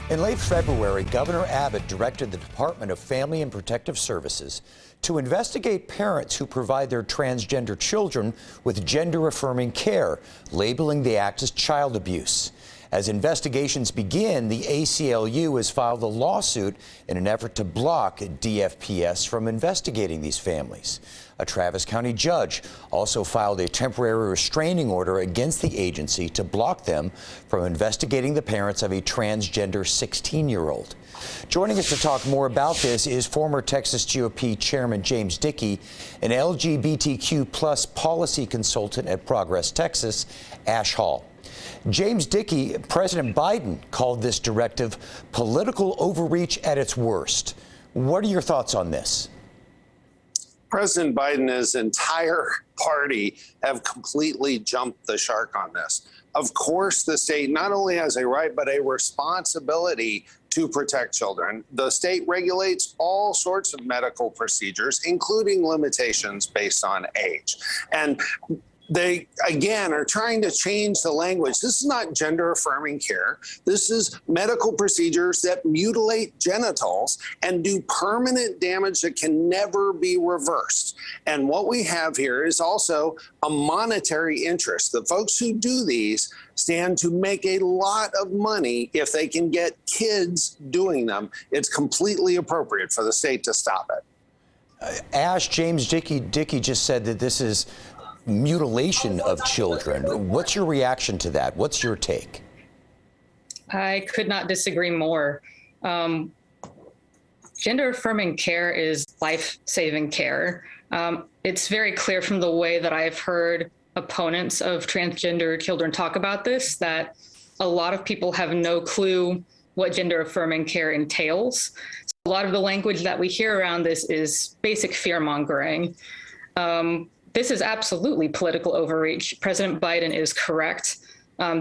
In late February, Governor Abbott directed the Department of Family and Protective Services to investigate parents who provide their transgender children with gender-affirming care, labeling the act as child abuse. As investigations begin, the ACLU has filed a lawsuit in an effort to block DFPS from investigating these families. A Travis County judge also filed a temporary restraining order against the agency to block them from investigating the parents of a transgender 16-year-old. Joining us to talk more about this is former Texas GOP Chairman James Dickey, an LGBTQ plus policy consultant at Progress Texas, Ash Hall. James Dickey, President Biden called this directive political overreach at its worst. What are your thoughts on this? President Biden and his entire party have completely jumped the shark on this. Of course, the state not only has a right, but a responsibility to protect children. The state regulates all sorts of medical procedures, including limitations based on age. And they, again, are trying to change the language. This is not gender-affirming care. This is medical procedures that mutilate genitals and do permanent damage that can never be reversed. And what we have here is also a monetary interest. The folks who do these stand to make a lot of money if they can get kids doing them. It's completely appropriate for the state to stop it. Ash, James Dickey just said that this is mutilation of children. What's your reaction to that? What's your take? I could not disagree more. Gender-affirming care is life-saving care. It's very clear from the way that I've heard opponents of transgender children talk about this, that a lot of people have no clue what gender-affirming care entails. So a lot of the language that we hear around this is basic fear-mongering. This is absolutely political overreach. President Biden is correct.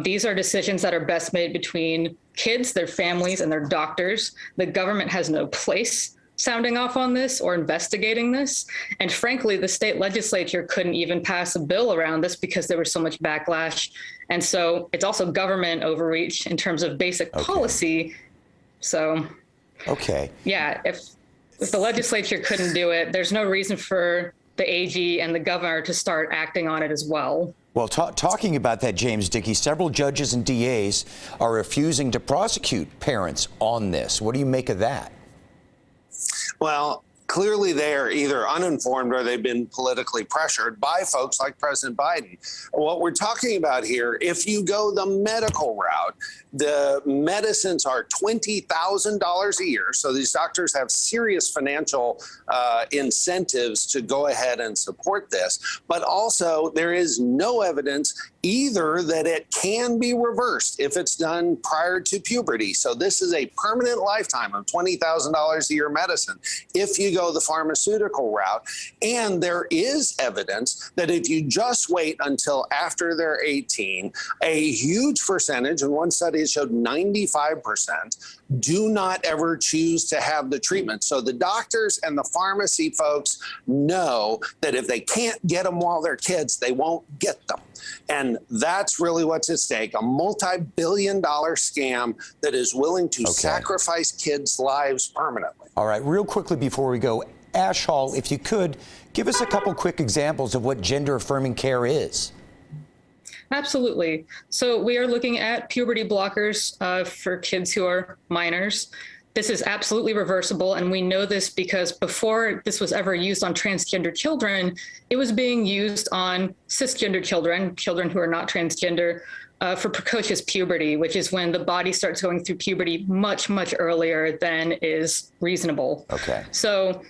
These are decisions that are best made between kids, their families, and their doctors. The government has no place sounding off on this or investigating this. And frankly, the state legislature couldn't even pass a bill around this because there was so much backlash. And so it's also government overreach in terms of basic policy. So, yeah, if the legislature couldn't do it, there's no reason for the AG and the governor to start acting on it as well. Well, talking about that, James Dickey, several judges and DAs are refusing to prosecute parents on this. What do you make of that? Well, clearly they are either uninformed or they've been politically pressured by folks like President Biden. What we're talking about here, if you go the medical route, the medicines are $20,000 a year. So these doctors have serious financial incentives to go ahead and support this. But also there is no evidence either that it can be reversed if it's done prior to puberty. So this is a permanent lifetime of $20,000 a year medicine if you go the pharmaceutical route. And there is evidence that if you just wait until after they're 18, a huge percentage, and one study showed 95%, do not ever choose to have the treatment. So the doctors and the pharmacy folks know that if they can't get them while they're kids, they won't get them. And that's really what's at stake, a multi-billion-dollar scam that is willing to sacrifice kids' lives permanently. All right, real quickly before we go, Ash Hall, if you could, give us a couple quick examples of what gender-affirming care is. Absolutely. So we are looking at puberty blockers for kids who are minors. This is absolutely reversible, and we know this because before this was ever used on transgender children, it was being used on cisgender children, children who are not transgender, for precocious puberty, which is when the body starts going through puberty much, much earlier than is reasonable. So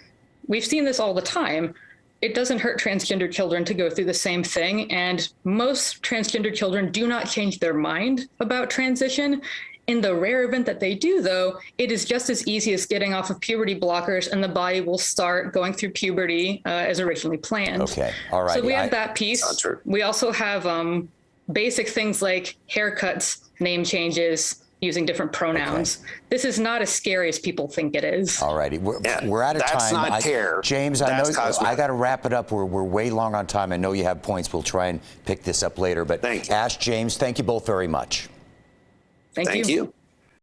we've seen this all the time. It doesn't hurt transgender children to go through the same thing, and most transgender children do not change their mind about transition. In the rare event that they do, though, it is just as easy as getting off of puberty blockers, and the body will start going through puberty as originally planned. All right. So we have that piece. We also have basic things like haircuts, name changes, using different pronouns. This is not as scary as people think it is. All righty. We're out of time. That's not care. James, I know I got to wrap it up. We're way long on time. I know you have points. We'll try and pick this up later. But Ash, James, thank you both very much. Thank you.